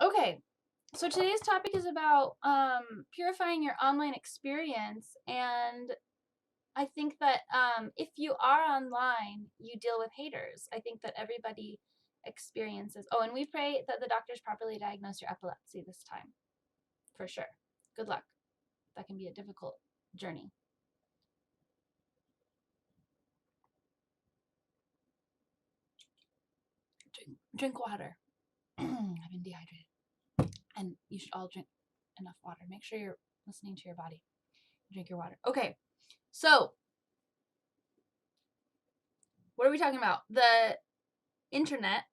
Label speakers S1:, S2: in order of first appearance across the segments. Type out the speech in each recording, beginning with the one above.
S1: Okay, so today's topic is about purifying your online experience, and I think that if you are online, you deal with haters. I think that everybody experiences. Oh, and we pray that the doctors properly diagnose your epilepsy this time, for sure. Good luck. That can be a difficult journey. Drink water. I've been dehydrated. And you should all drink enough water. Make sure you're listening to your body. Drink your water. Okay, so what are we talking about? The internet.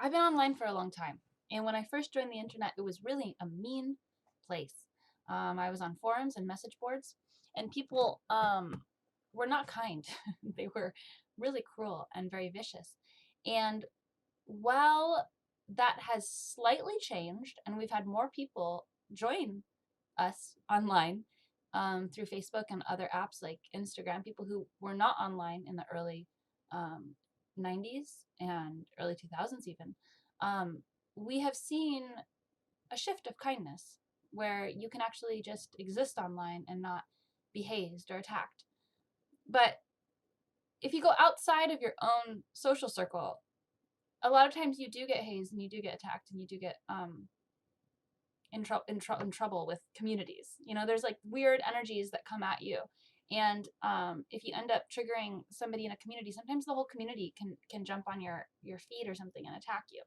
S1: I've been online for a long time. And when I first joined the internet, it was really a mean place. I was on forums and message boards, and people were not kind. They were really cruel and very vicious. And while that has slightly changed, and we've had more people join us online through Facebook and other apps like Instagram, people who were not online in the early um, 90s and early 2000s even, um, we have seen a shift of kindness where you can actually just exist online and not be hazed or attacked. But if you go outside of your own social circle, a lot of times you do get hazed and you do get attacked and you do get in trouble with communities. You know, there's like weird energies that come at you, and if you end up triggering somebody in a community, sometimes the whole community can jump on your feed or something and attack you.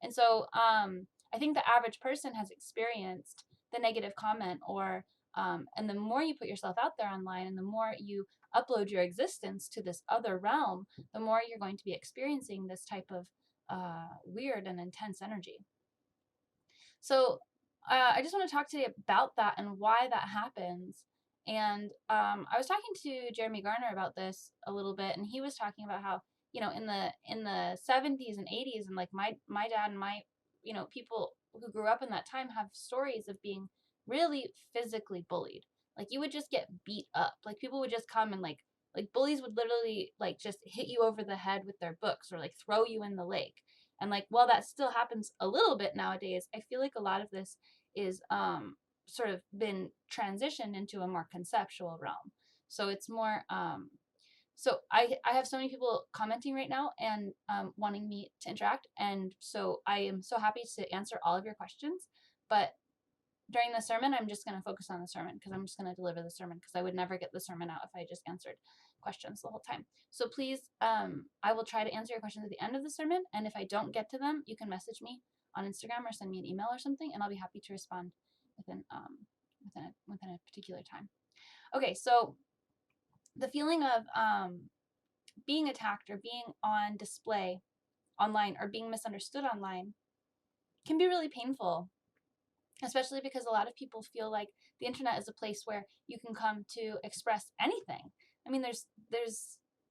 S1: And so I think the average person has experienced the negative comment, or and the more you put yourself out there online and the more you upload your existence to this other realm, the more you're going to be experiencing this type of weird and intense energy. So I just want to talk today about that and why that happens. And I was talking to Jeremy Garner about this a little bit, and he was talking about how, you know, in the 70s and 80s, and like my dad and my, you know, people who grew up in that time have stories of being really physically bullied. Like you would just get beat up. Like people would just come and like bullies would literally like just hit you over the head with their books or like throw you in the lake. And like, while that still happens a little bit nowadays, I feel like a lot of this is sort of been transitioned into a more conceptual realm. So it's more. So I have so many people commenting right now and wanting me to interact, and so I am so happy to answer all of your questions. But during the sermon, I'm just going to focus on the sermon because I'm just going to deliver the sermon because I would never get the sermon out if I just answered questions the whole time. So please, I will try to answer your questions at the end of the sermon. And if I don't get to them, you can message me on Instagram or send me an email or something, and I'll be happy to respond within a particular time. Okay, so the feeling of being attacked or being on display online or being misunderstood online can be really painful, especially because a lot of people feel like the internet is a place where you can come to express anything. I mean, there's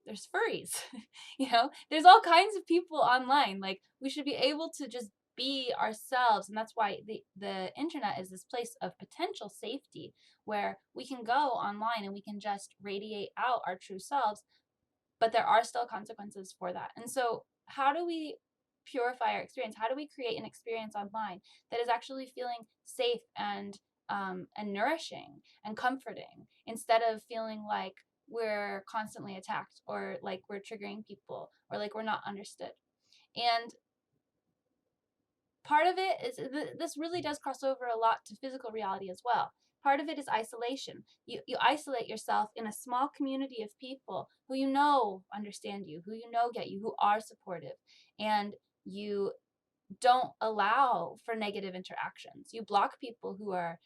S1: furries, you know, there's all kinds of people online. Like we should be able to just be ourselves, and that's why the internet is this place of potential safety where we can go online and we can just radiate out our true selves, but there are still consequences for that. And so how do we purify our experience? How do we create an experience online that is actually feeling safe and nourishing and comforting, instead of feeling like we're constantly attacked or like we're triggering people or like we're not understood? And part of it is this really does cross over a lot to physical reality as well. Part of it is isolation. You isolate yourself in a small community of people who you know understand you, who you know get you, who are supportive, and you don't allow for negative interactions. You block people who are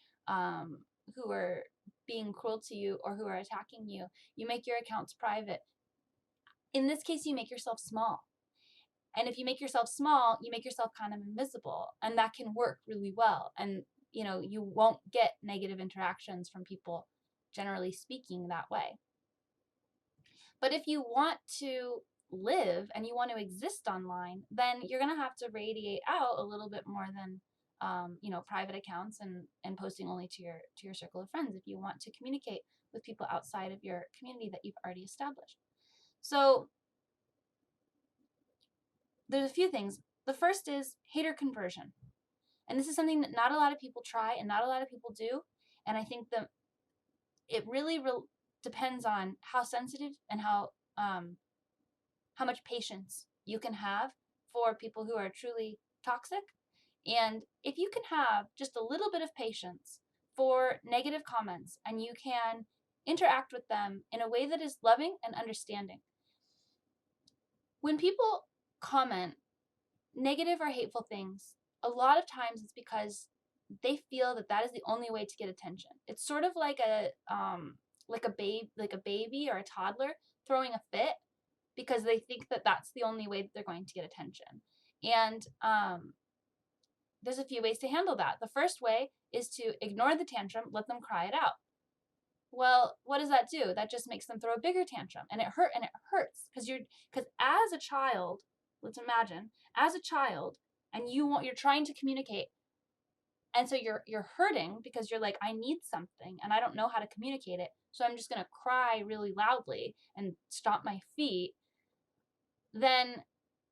S1: being cruel to you or who are attacking you. You make your accounts private. In this case, you make yourself small. And if you make yourself small, you make yourself kind of invisible, and that can work really well. And you know, you won't get negative interactions from people, generally speaking, that way. But if you want to live and you want to exist online, then you're going to have to radiate out a little bit more than you know, private accounts and posting only to your circle of friends if you want to communicate with people outside of your community that you've already established. So there's a few things. The first is hater conversion. And this is something that not a lot of people try and not a lot of people do. And I think that it really depends on how sensitive and how much patience you can have for people who are truly toxic. And if you can have just a little bit of patience for negative comments and you can interact with them in a way that is loving and understanding. When people comment negative or hateful things, a lot of times it's because they feel that that is the only way to get attention. It's sort of like a baby or a toddler throwing a fit because they think that that's the only way that they're going to get attention. And there's a few ways to handle that. The first way is to ignore the tantrum, let them cry it out. Well, what does that do? That just makes them throw a bigger tantrum, and it hurts because as a child, let's imagine, as a child, and you're trying to communicate, and so you're hurting because you're like, I need something and I don't know how to communicate it, so I'm just gonna cry really loudly and stomp my feet. Then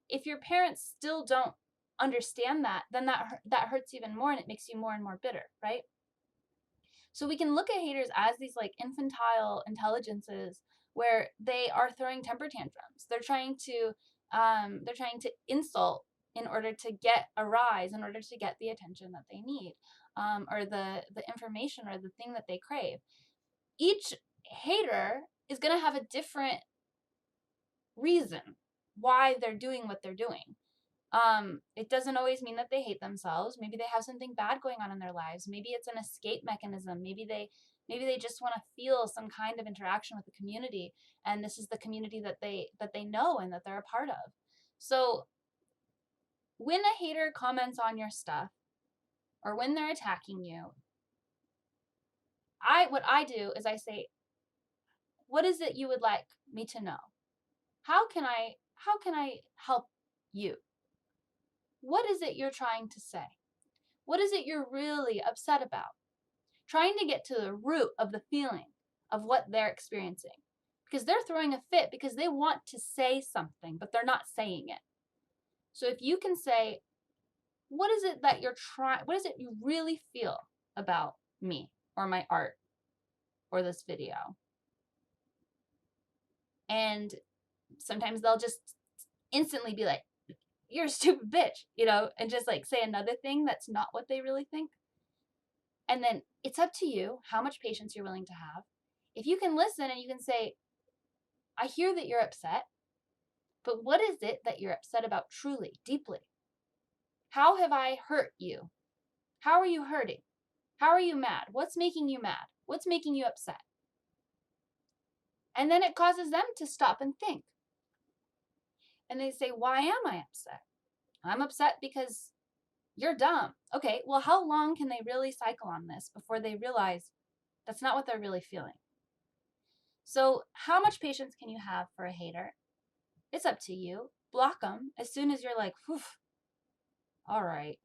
S1: if your parents still don't understand that, then that hurts even more and it makes you more and more bitter, right? So we can look at haters as these like infantile intelligences where they are throwing temper tantrums. They're trying to insult in order to get a rise, in order to get the attention that they need, or the information or the thing that they crave. Each hater is going to have a different reason why they're doing what they're doing. It doesn't always mean that they hate themselves. Maybe they have something bad going on in their lives. Maybe it's an escape mechanism. Maybe they just want to feel some kind of interaction with the community, and this is the community that they know and that they're a part of. So when a hater comments on your stuff or when they're attacking you, what I do is I say, what is it you would like me to know? How can I help you? What is it you're trying to say? What is it you're really upset about? Trying to get to the root of the feeling of what they're experiencing. Because they're throwing a fit because they want to say something, but they're not saying it. So if you can say, what is it you really feel about me or my art or this video? And sometimes they'll just instantly be like, you're a stupid bitch, and just like say another thing that's not what they really think. And then it's up to you how much patience you're willing to have. If you can listen and you can say, I hear that you're upset, but what is it that you're upset about truly, deeply? How have I hurt you? How are you hurting? How are you mad? What's making you mad? What's making you upset? And then it causes them to stop and think. And they say, why am I upset? I'm upset because you're dumb. Okay, well, how long can they really cycle on this before they realize that's not what they're really feeling? So how much patience can you have for a hater? It's up to you. Block them as soon as you're like, whew, all right.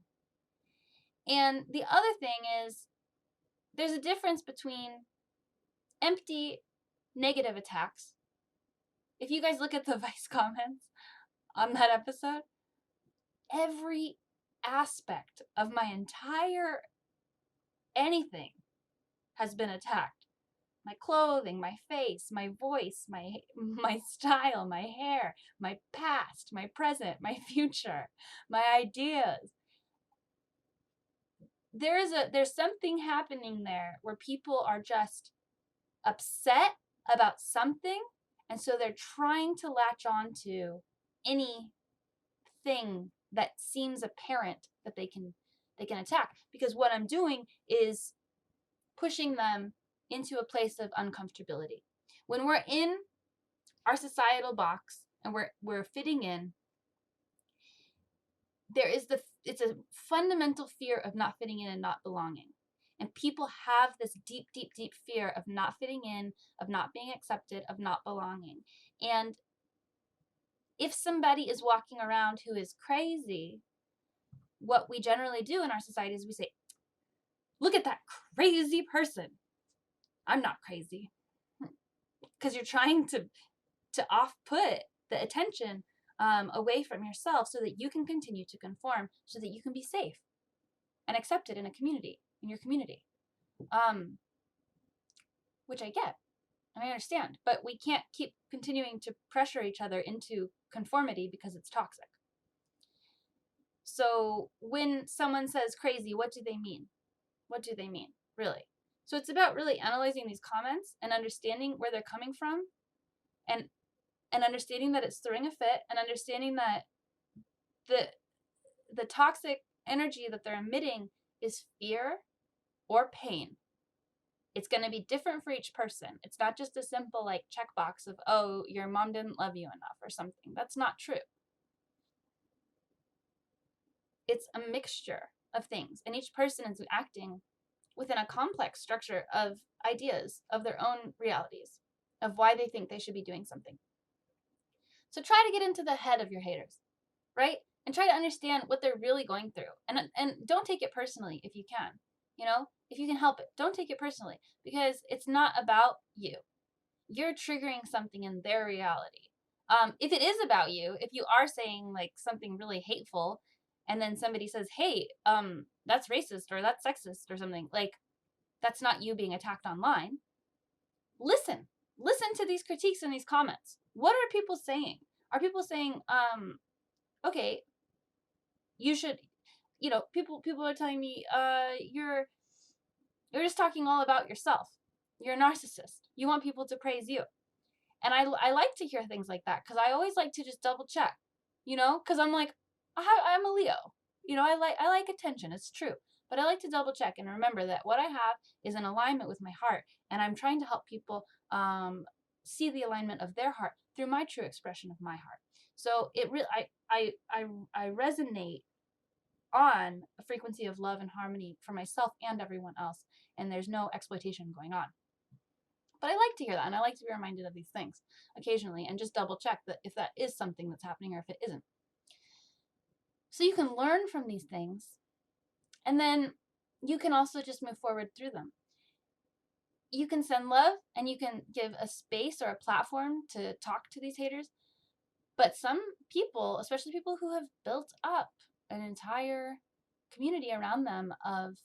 S1: And the other thing is, there's a difference between empty negative attacks. If you guys look at the Vice comments on that episode, every aspect of my entire anything has been attacked. My clothing, my face, my voice, my style, my hair, my past, my present, my future, my ideas. There's something happening there where people are just upset about something, and so they're trying to latch on to anything that seems apparent that they can attack, because what I'm doing is pushing them into a place of uncomfortability. When we're in our societal box and we're fitting in, it's a fundamental fear of not fitting in and not belonging. And people have this deep, deep, deep fear of not fitting in, of not being accepted, of not belonging. And if somebody is walking around who is crazy, what we generally do in our society is we say, look at that crazy person. I'm not crazy. Because you're trying to off-put the attention away from yourself so that you can continue to conform, so that you can be safe. and accepted in your community. Which I get and I understand, but we can't keep continuing to pressure each other into conformity because it's toxic. So when someone says crazy, what do they mean? What do they mean, really? So it's about really analyzing these comments and understanding where they're coming from, and understanding that it's throwing a fit, and understanding that the toxic energy that they're emitting is fear or pain. It's going to be different for each person. It's not just a simple like checkbox of, oh, your mom didn't love you enough or something. That's not true. It's a mixture of things, and each person is acting within a complex structure of ideas of their own realities, of why they think they should be doing something. So try to get into the head of your haters, right? And try to understand what they're really going through. And don't take it personally if you can. If you can help it, don't take it personally, because it's not about you. You're triggering something in their reality. If it is about you, if you are saying like something really hateful, and then somebody says, hey, that's racist or that's sexist or something, like, that's not you being attacked online. Listen to these critiques and these comments. What are people saying? Are people saying, okay, you should, people are telling me, you're just talking all about yourself. You're a narcissist. You want people to praise you. And I like to hear things like that, because I always like to just double check, because I'm like, I'm a Leo. I like attention. It's true. But I like to double check and remember that what I have is in alignment with my heart. And I'm trying to help people see the alignment of their heart through my true expression of my heart. So it really, I resonate on a frequency of love and harmony for myself and everyone else. And there's no exploitation going on. But I like to hear that, and I like to be reminded of these things occasionally and just double check that if that is something that's happening or if it isn't. So you can learn from these things, and then you can also just move forward through them. You can send love, and you can give a space or a platform to talk to these haters. But some people, especially people who have built up an entire community around them of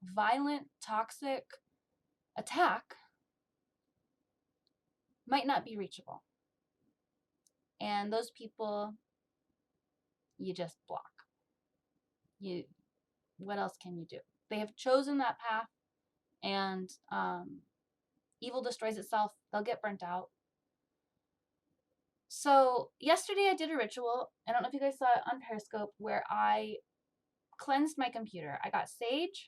S1: violent, toxic attack, might not be reachable. And those people, you just block. What else can you do? They have chosen that path, and evil destroys itself. They'll get burnt out. So yesterday I did a ritual. I don't know if you guys saw it on Periscope, where I cleansed my computer. I got sage.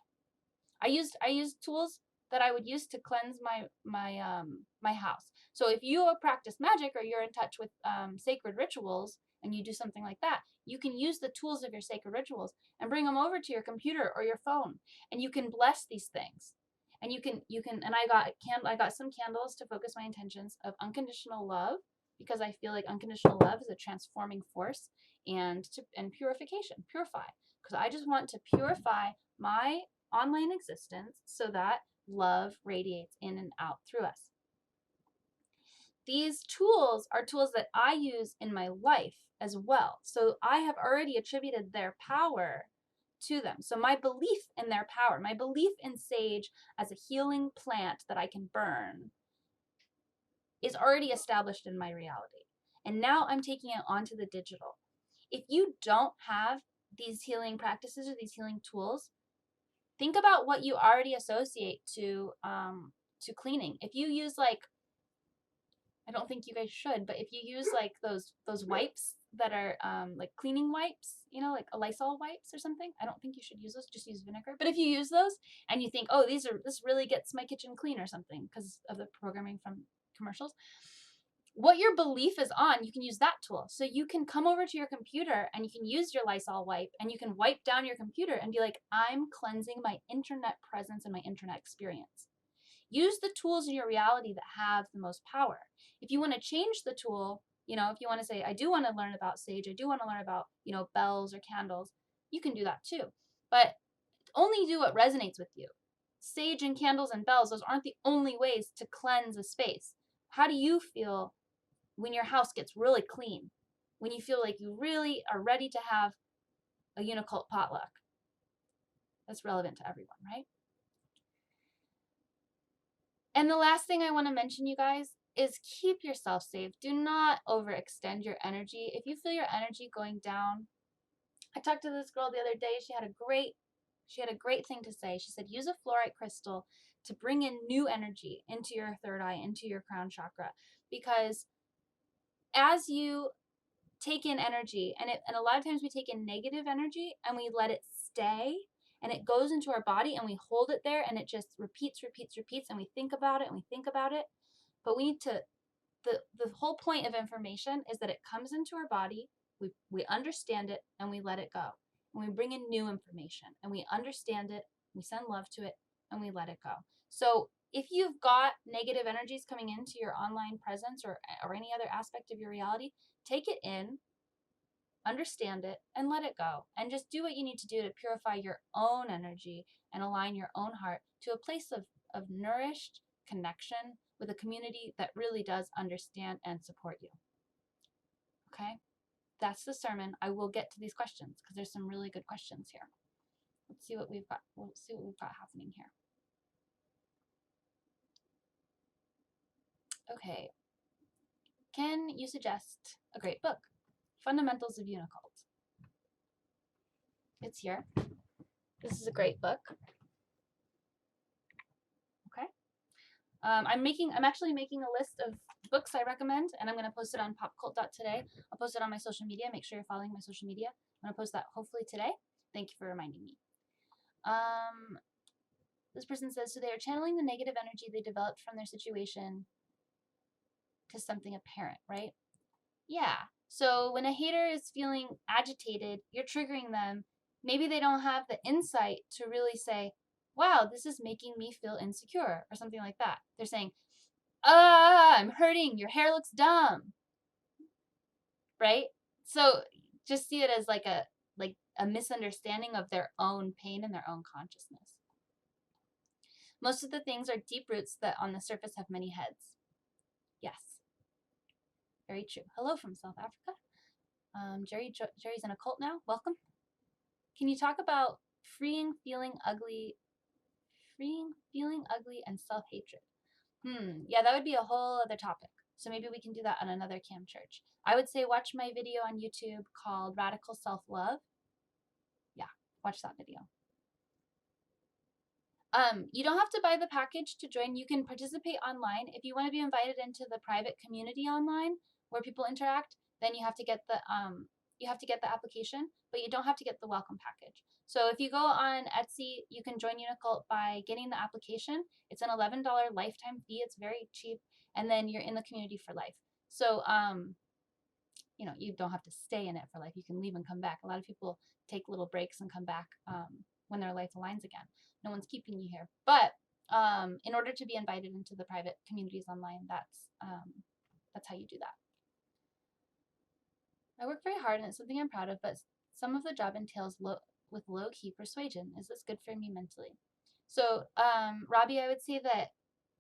S1: I used tools that I would use to cleanse my house. So if you practice magic, or you're in touch with sacred rituals, and you do something like that, you can use the tools of your sacred rituals and bring them over to your computer or your phone, and you can bless these things. And you can and I got some candles to focus my intentions of unconditional love, because I feel like unconditional love is a transforming force, and purification, purify, because I just want to purify my online existence so that love radiates in and out through us. These tools are tools that I use in my life as well. So I have already attributed their power to them. So my belief in their power, my belief in sage as a healing plant that I can burn, is already established in my reality. And now I'm taking it onto the digital. If you don't have these healing practices or these healing tools, think about what you already associate to cleaning. If you use, like, I don't think you guys should, but if you use like those wipes that are like cleaning wipes, like a Lysol wipes or something, I don't think you should use those. Just use vinegar. But if you use those and you think, oh, this really gets my kitchen clean or something because of the programming from commercials, what your belief is on, you can use that tool. So you can come over to your computer and you can use your Lysol wipe, and you can wipe down your computer and be like, I'm cleansing my internet presence and my internet experience. Use the tools in your reality that have the most power. If you want to change the tool, if you want to say, I do want to learn about sage, I do want to learn about, bells or candles, you can do that too. But only do what resonates with you. Sage and candles and bells, those aren't the only ways to cleanse a space. How do you feel when your house gets really clean? When you feel like you really are ready to have a Unicult potluck? That's relevant to everyone, right? And the last thing I want to mention, you guys, is keep yourself safe. Do not overextend your energy. If you feel your energy going down, I talked to this girl the other day. She had a great thing to say. She said, use a fluorite crystal to bring in new energy into your third eye, into your crown chakra, because as you take in energy, and a lot of times we take in negative energy and we let it stay, and it goes into our body and we hold it there, and it just repeats, and we think about it and we think about it. But we need to, the whole point of information is that it comes into our body, we understand it, and we let it go. And we bring in new information and we understand it, we send love to it, and we let it go. So if you've got negative energies coming into your online presence or any other aspect of your reality, take it in, understand it, and let it go. And just do what you need to do to purify your own energy and align your own heart to a place of nourished connection with a community that really does understand and support you. Okay? That's the sermon. I will get to these questions because there's some really good questions here. Let's see what we've got. We'll see what we've got happening here. Okay. Can you suggest a great book? Fundamentals of Unicult. It's here. This is a great book. Okay. I'm actually making a list of books I recommend, and I'm going to post it on popcult.today. I'll post it on my social media. Make sure you're following my social media. I'm going to post that hopefully today. Thank you for reminding me. This person says, so they are channeling the negative energy they developed from their situation to something apparent, right? Yeah. So when a hater is feeling agitated, you're triggering them. Maybe they don't have the insight to really say, wow, this is making me feel insecure or something like that. They're saying, I'm hurting. Your hair looks dumb. Right? So just see it as like a misunderstanding of their own pain and their own consciousness. Most of the things are deep roots that on the surface have many heads. Yes. Very true. Hello from South Africa. Jerry's in a cult now. Welcome. Can you talk about freeing feeling ugly and self-hatred? Yeah, that would be a whole other topic. So maybe we can do that on another Cam Church. I would say watch my video on YouTube called Radical Self-Love. Yeah, watch that video. You don't have to buy the package to join. You can participate online. If you want to be invited into the private community online where people interact, then you have to get the application, but you don't have to get the welcome package. So if you go on Etsy, you can join Unicult by getting the application. It's an $11 lifetime fee. It's very cheap, and then you're in the community for life. So you don't have to stay in it for life. You can leave and come back. A lot of people take little breaks and come back when their life aligns again. No one's keeping you here. But in order to be invited into the private communities online, that's how you do that. I work very hard and it's something I'm proud of, but some of the job entails low-key persuasion. Is this good for me mentally? So, Robbie, I would say that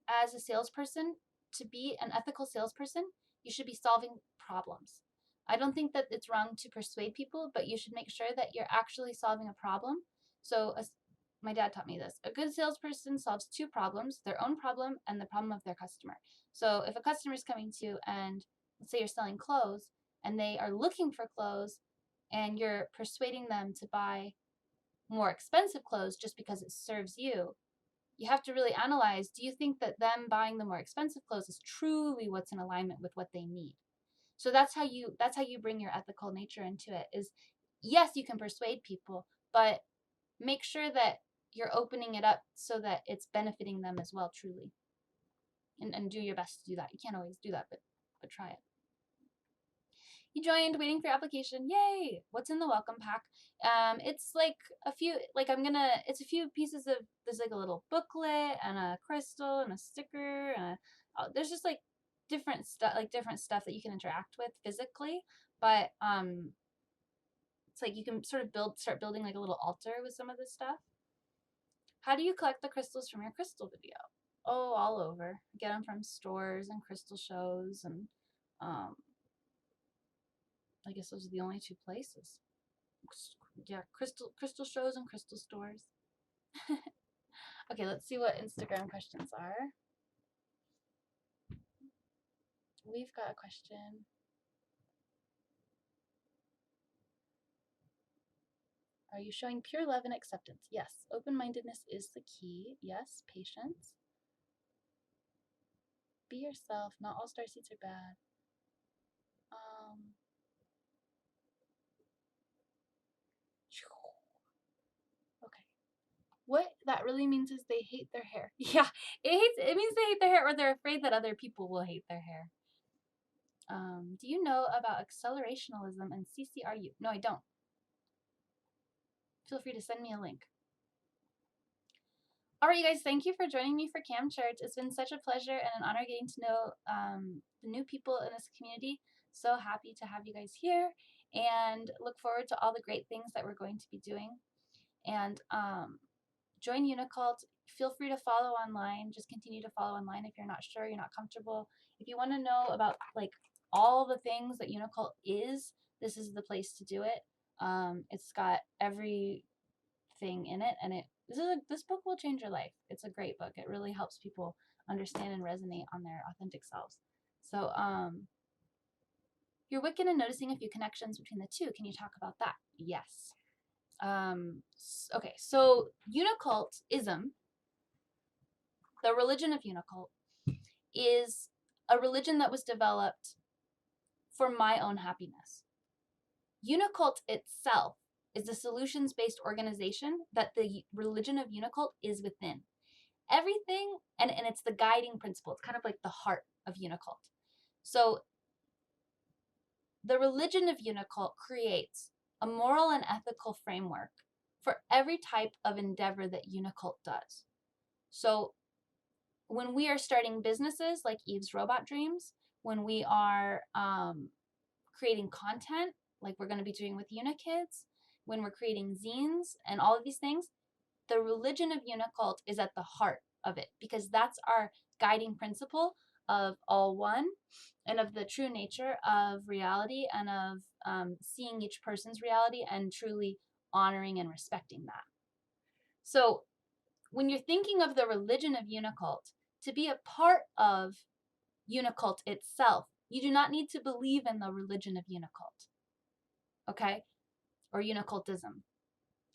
S1: as a salesperson, to be an ethical salesperson, you should be solving problems. I don't think that it's wrong to persuade people, but you should make sure that you're actually solving a problem. So my dad taught me this. A good salesperson solves two problems, their own problem and the problem of their customer. So if a customer is coming to you and let's say you're selling clothes and they are looking for clothes and you're persuading them to buy more expensive clothes just because it serves you, you have to really analyze, do you think that them buying the more expensive clothes is truly what's in alignment with what they need? So that's how you bring your ethical nature into it, is yes, you can persuade people, but make sure that you're opening it up so that it's benefiting them as well, truly. And do your best to do that. You can't always do that, but try it. You joined, waiting for your application. Yay! What's in the welcome pack? It's like it's a few pieces of, there's like a little booklet and a crystal and a sticker and there's just like different stuff that you can interact with physically, but it's like you can sort of start building like a little altar with some of this stuff. How do you collect the crystals from your crystal video? Oh, all over. Get them from stores and crystal shows, and I guess those are the only two places. Yeah, crystal shows and crystal stores. Okay, let's see what Instagram questions are. We've got a question. Are you showing pure love and acceptance? Yes. Open-mindedness is the key. Yes. Patience. Be yourself. Not all starseeds are bad. Okay. What that really means is they hate their hair. Yeah, it means they hate their hair, or they're afraid that other people will hate their hair. Do you know about accelerationalism and CCRU? No, I don't. Feel free to send me a link. All right, you guys, thank you for joining me for Cam Church. It's been such a pleasure and an honor getting to know the new people in this community. So happy to have you guys here, and look forward to all the great things that we're going to be doing. And join Unicult. Feel free to follow online. Just continue to follow online if you're not sure, you're not comfortable. If you want to know about like all the things that Unicult is, this is the place to do it. It's got everything in it, and this book will change your life. It's a great book. It really helps people understand and resonate on their authentic selves. So you're wicked and noticing a few connections between the two. Can you talk about that? Yes. Okay, so Unicultism, the religion of Unicult, is a religion that was developed for my own happiness. Unicult itself is a solutions-based organization that the religion of Unicult is within. Everything, and it's the guiding principle. It's kind of like the heart of Unicult. So the religion of Unicult creates a moral and ethical framework for every type of endeavor that Unicult does. So when we are starting businesses like Eve's Robot Dreams, when we are creating content like we're going to be doing with Unikids, when we're creating zines and all of these things, the religion of Unicult is at the heart of it, because that's our guiding principle of all one and of the true nature of reality, and of seeing each person's reality and truly honoring and respecting that. So when you're thinking of the religion of Unicult, to be a part of Unicult itself, you do not need to believe in the religion of Unicult, okay? Or Unicultism,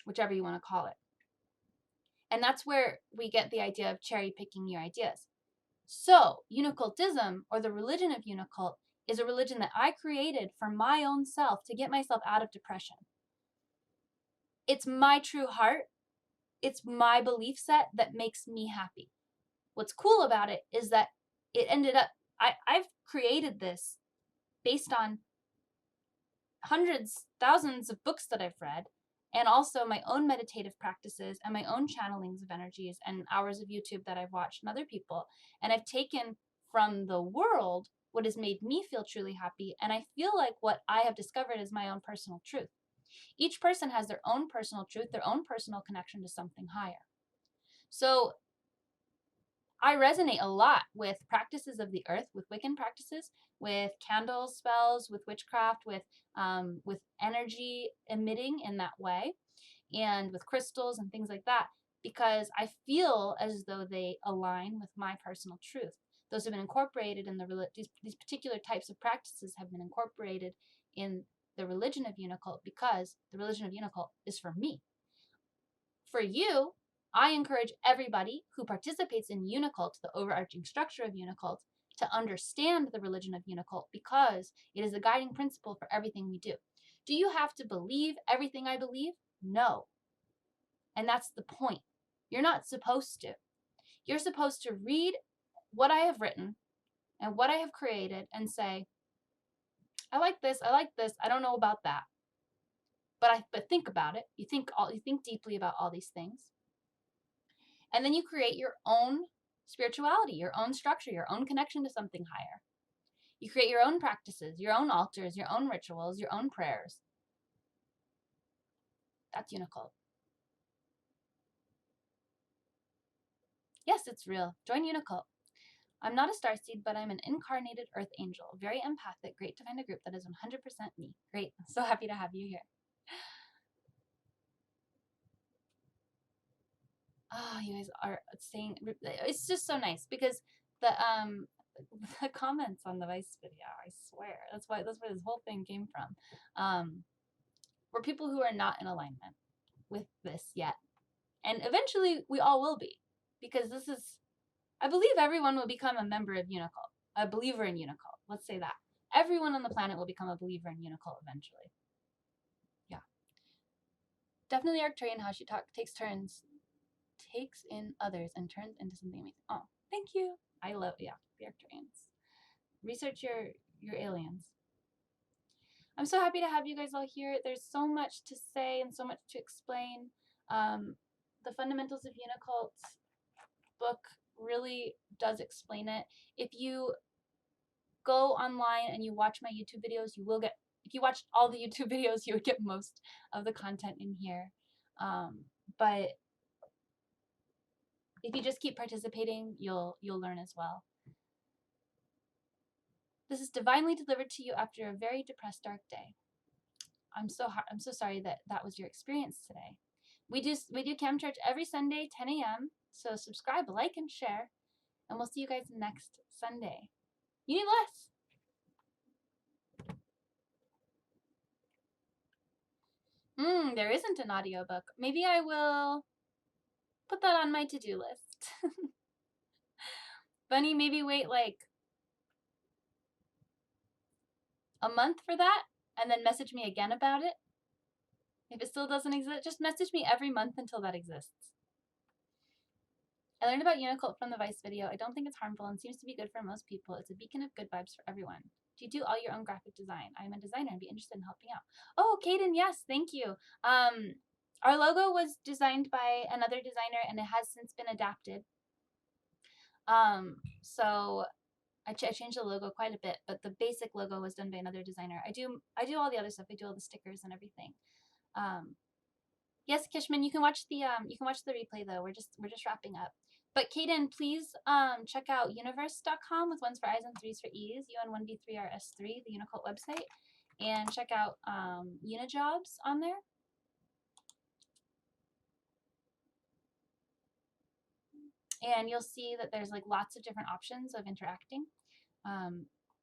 S1: whichever you want to call it. And that's where we get the idea of cherry picking your ideas. So Unicultism, or the religion of Unicult, is a religion that I created for my own self to get myself out of depression. It's my true heart. It's my belief set that makes me happy. What's cool about it is that it ended up, I've created this based on hundreds, thousands of books that I've read, and also my own meditative practices and my own channelings of energies and hours of YouTube that I've watched and other people. And I've taken from the world what has made me feel truly happy, and I feel like what I have discovered is my own personal truth. Each person has their own personal truth, their own personal connection to something higher. So I resonate a lot with practices of the earth, with Wiccan practices, with candle spells, with witchcraft, with energy emitting in that way, and with crystals and things like that, because I feel as though they align with my personal truth. Those have been incorporated in these particular types of practices have been incorporated in the religion of Unicult, because the religion of Unicult is for me. For you, I encourage everybody who participates in Unicult, the overarching structure of Unicult, to understand the religion of Unicult, because it is a guiding principle for everything we do. Do you have to believe everything I believe? No. And that's the point. You're not supposed to. You're supposed to read what I have written and what I have created and say, I like this, I don't know about that. But think about it. You think deeply about all these things. And then you create your own spirituality, your own structure, your own connection to something higher. You create your own practices, your own altars, your own rituals, your own prayers. That's Unicult. Yes, it's real. Join Unicult. I'm not a starseed, but I'm an incarnated earth angel. Very empathic. Great to find a group that is 100% me. Great. So happy to have you here. Oh, you guys are saying, it's just so nice because the the comments on the Vice video, I swear, that's where this whole thing came from, were people who are not in alignment with this yet. And eventually we all will be, because this is, I believe everyone will become a member of Unicult, a believer in Unicult. Let's say that. Everyone on the planet will become a believer in Unicult eventually. Yeah. Definitely Arcturian, how she takes in others and turns into something amazing. Oh, thank you. I love, yeah, the Arcturians. Research your aliens. I'm so happy to have you guys all here. There's so much to say and so much to explain. The Fundamentals of Unicult book really does explain it. If you go online and you watch my YouTube videos, you will get, if you watched all the YouTube videos, you would get most of the content in here. But if you just keep participating, you'll learn as well. This is divinely delivered to you after a very depressed, dark day. I'm so sorry that was your experience today. We do Cam Church every Sunday, 10 a.m. So subscribe, like, and share, and we'll see you guys next Sunday. You need less. There isn't an audiobook. Maybe I will put that on my to-do list. Bunny, maybe wait like a month for that, and then message me again about it. If it still doesn't exist, just message me every month until that exists. I learned about Unicult from the Vice video. I don't think it's harmful and seems to be good for most people. It's a beacon of good vibes for everyone. Do you do all your own graphic design? I'm a designer and be interested in helping out. Oh, Kaden, yes, thank you. Our logo was designed by another designer and it has since been adapted. So I changed the logo quite a bit, but the basic logo was done by another designer. I do all the other stuff. I do all the stickers and everything. Yes, Kishman, you can watch the replay though. We're just wrapping up. But Kaden, please check out universe.com with 1s for I's and 3s for E's, UN1B3RS3, the Unicult website, and check out Unijobs on there. And you'll see that there's like lots of different options of interacting.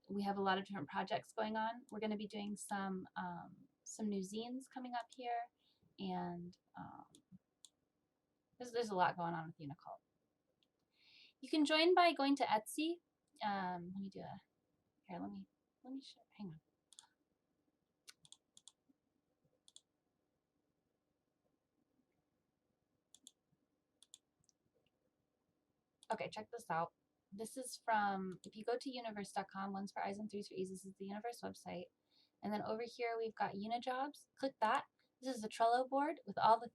S1: We have a lot of different projects going on. We're going to be doing some new zines coming up here, and there's a lot going on with Unicult. You can join by going to Etsy. Let me do a, here, let me show, hang on. Okay, check this out. This is from, if you go to universe.com, 1s for I's and 3s for E's, this is the Universe website. And then over here, we've got Unijobs. Click that. This is a Trello board with all the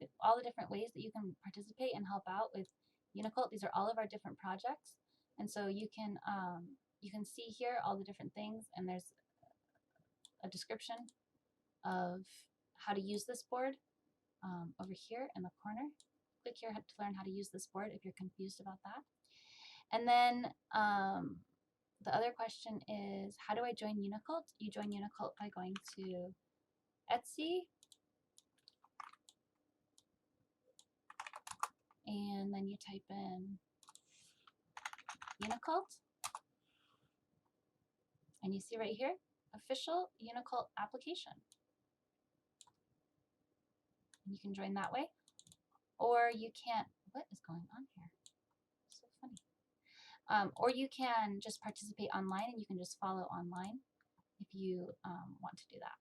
S1: different ways that you can participate and help out with Unicult. These are all of our different projects. And so you can see here all the different things, and there's a description of how to use this board over here in the corner. Click here to learn how to use this board if you're confused about that. And then the other question is, how do I join Unicult? You join Unicult by going to Etsy, and then you type in Unicult, and you see right here, official Unicult application. And you can join that way, or you can, what is going on here? So funny. Or you can just participate online, and you can just follow online if you want to do that.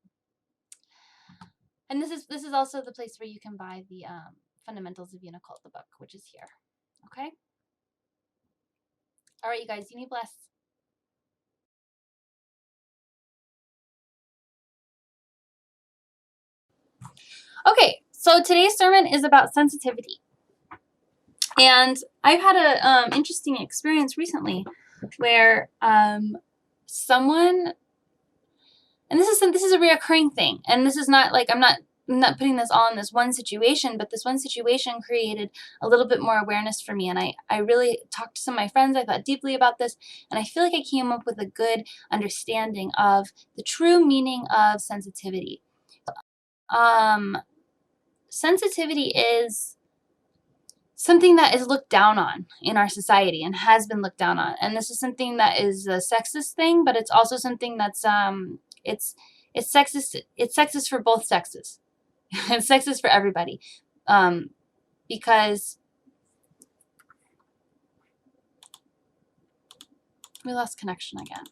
S1: And this is also the place where you can buy the Fundamentals of Unicult, the book, which is here. Okay? All right, you guys, you need bless. Okay, so today's sermon is about sensitivity. And I've had an interesting experience recently where someone, and this is a reoccurring thing, and this is not like, I'm not putting this all in this one situation, but this one situation created a little bit more awareness for me, and I really talked to some of my friends. I thought deeply about this, and I feel like I came up with a good understanding of the true meaning of sensitivity. Sensitivity is something that is looked down on in our society and has been looked down on. And this is something that is a sexist thing, but it's also something that's it's sexist for both sexes. It's sexist for everybody. Because we lost connection again.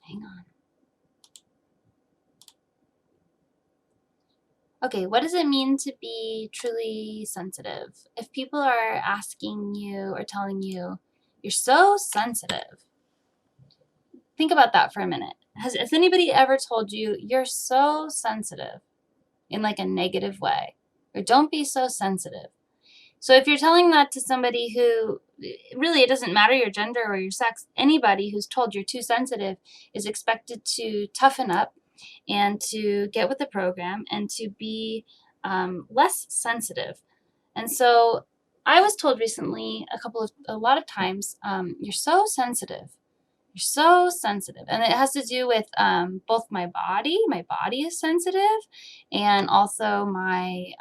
S1: Hang on. Okay, what does it mean to be truly sensitive? If people are asking you or telling you, you're so sensitive, think about that for a minute. Has anybody ever told you, you're so sensitive, in like a negative way? Or don't be so sensitive. So if you're telling that to somebody who, really it doesn't matter your gender or your sex, anybody who's told you're too sensitive is expected to toughen up and to get with the program and to be less sensitive. And so I was told recently a lot of times, you're so sensitive. You're so sensitive. And it has to do with both my body. My body is sensitive, and also my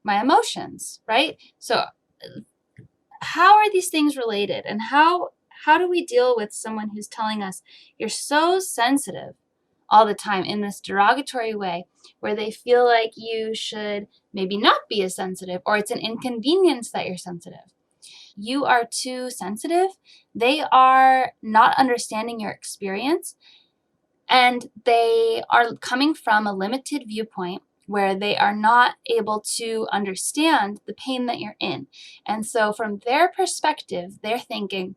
S1: emotions, right? So how are these things related? And how do we deal with someone who's telling us you're so sensitive all the time in this derogatory way, where they feel like you should maybe not be as sensitive, or it's an inconvenience that you're sensitive? You are too sensitive. They are not understanding your experience, and they are coming from a limited viewpoint where they are not able to understand the pain that you're in. And so from their perspective, they're thinking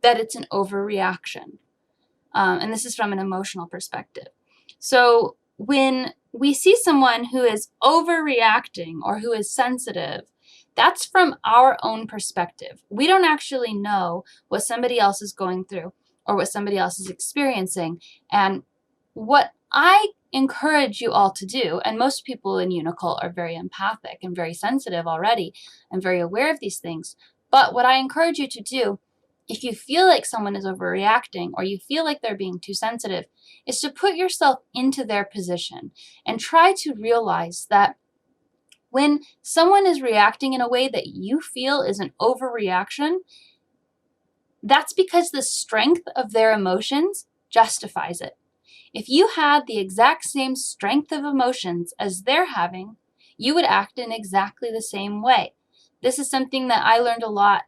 S1: that it's an overreaction. And this is from an emotional perspective. So when we see someone who is overreacting or who is sensitive, that's from our own perspective. We don't actually know what somebody else is going through or what somebody else is experiencing. And what I encourage you all to do, and most people in Unicult are very empathic and very sensitive already and very aware of these things, but what I encourage you to do, if you feel like someone is overreacting or you feel like they're being too sensitive, is to put yourself into their position and try to realize that when someone is reacting in a way that you feel is an overreaction, that's because the strength of their emotions justifies it. If you had the exact same strength of emotions as they're having, you would act in exactly the same way. This is something that I learned a lot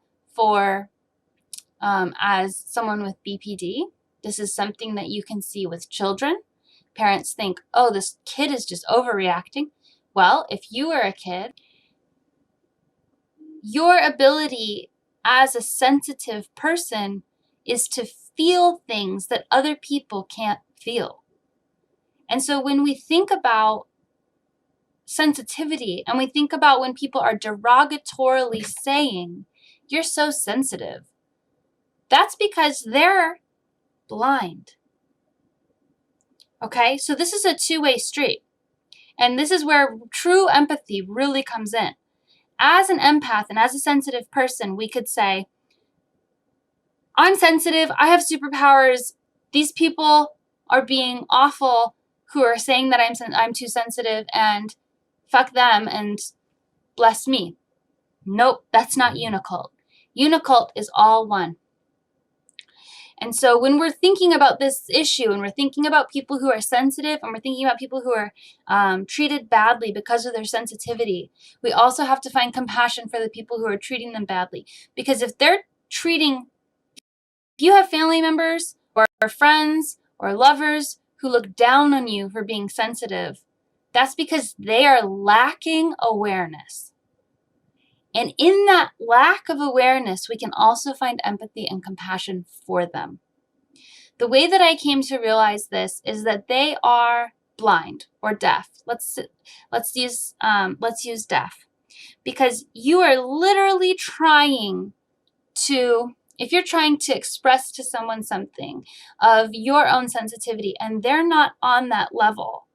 S1: as someone with BPD. This is something that you can see with children. Parents think, oh, this kid is just overreacting. Well, if you were a kid, your ability as a sensitive person is to feel things that other people can't feel. And so when we think about sensitivity and we think about when people are derogatorily saying, you're so sensitive, that's because they're blind. Okay, so this is a two-way street. And this is where true empathy really comes in. As an empath and as a sensitive person, we could say, I'm sensitive, I have superpowers, these people are being awful who are saying that I'm too sensitive, and fuck them and bless me. Nope, that's not Unicult. Unicult is all one. And so when we're thinking about this issue and we're thinking about people who are sensitive and we're thinking about people who are treated badly because of their sensitivity, we also have to find compassion for the people who are treating them badly. Because if you have family members or friends or lovers who look down on you for being sensitive, that's because they are lacking awareness. And in that lack of awareness, we can also find empathy and compassion for them. The way that I came to realize this is that they are blind or deaf. Let's use deaf, because you are literally trying to, if you're trying to express to someone something of your own sensitivity and they're not on that level,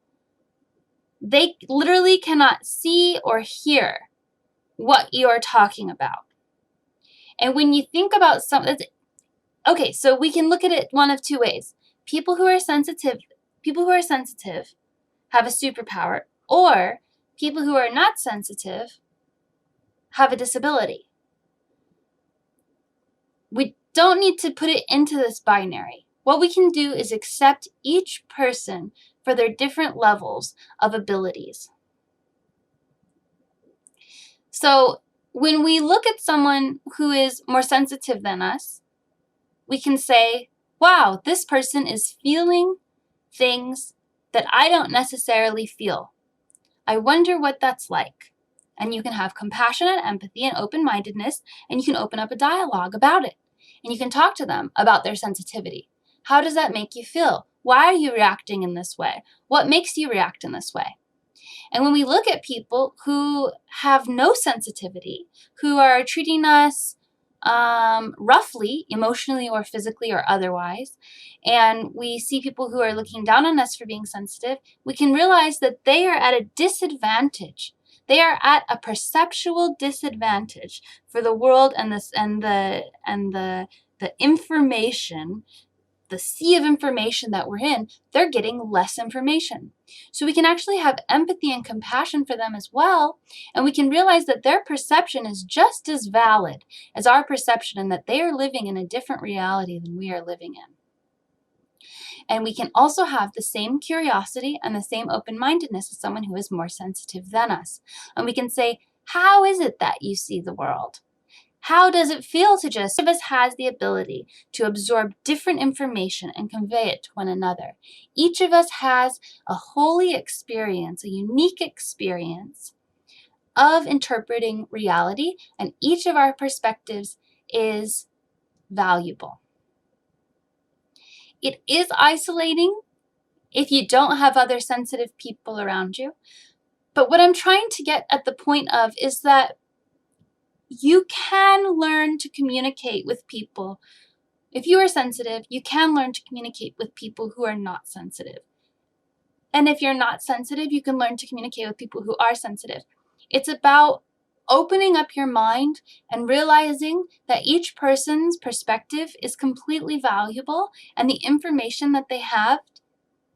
S1: they literally cannot see or hear what you're talking about. And when you think about something, okay, so we can look at it one of two ways. People who are sensitive have a superpower, or people who are not sensitive have a disability. We don't need to put it into this binary. What we can do is accept each person for their different levels of abilities. So when we look at someone who is more sensitive than us, we can say, wow, this person is feeling things that I don't necessarily feel. I wonder what that's like. And you can have compassion and empathy and open-mindedness, and you can open up a dialogue about it. And you can talk to them about their sensitivity. How does that make you feel? Why are you reacting in this way? What makes you react in this way? And when we look at people who have no sensitivity, who are treating us roughly, emotionally or physically or otherwise, and we see people who are looking down on us for being sensitive, we can realize that they are at a disadvantage. They are at a perceptual disadvantage for the world and the information, the sea of information that we're in. They're getting less information. So we can actually have empathy and compassion for them as well, and we can realize that their perception is just as valid as our perception, and that they are living in a different reality than we are living in. And we can also have the same curiosity and the same open-mindedness as someone who is more sensitive than us. And we can say, how is it that you see the world? How does it feel to just, each of us has the ability to absorb different information and convey it to one another. Each of us has a holy experience, a unique experience of interpreting reality, and each of our perspectives is valuable. It is isolating if you don't have other sensitive people around you. But what I'm trying to get at the point of is that you can learn to communicate with people. If you are sensitive, you can learn to communicate with people who are not sensitive. And if you're not sensitive, you can learn to communicate with people who are sensitive. It's about opening up your mind and realizing that each person's perspective is completely valuable, and the information that they have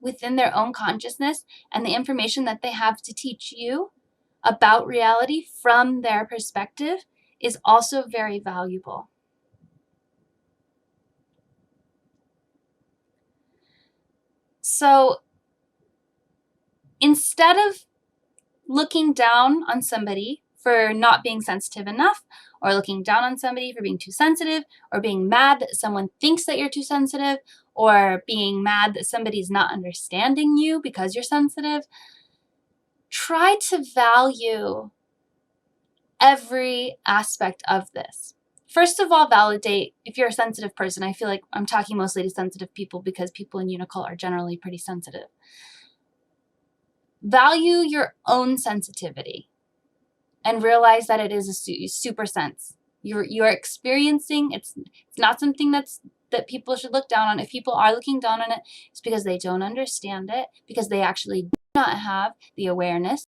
S1: within their own consciousness and the information that they have to teach you about reality from their perspective is also very valuable. So instead of looking down on somebody for not being sensitive enough, or looking down on somebody for being too sensitive, or being mad that someone thinks that you're too sensitive, or being mad that somebody's not understanding you because you're sensitive, try to value every aspect of this. First of all, validate if you're a sensitive person. I feel like I'm talking mostly to sensitive people because people in Unicult are generally pretty sensitive. Value your own sensitivity and realize that it is a super sense. You're experiencing, it's not something that people should look down on. If people are looking down on it, it's because they don't understand it, because they actually do not have the awareness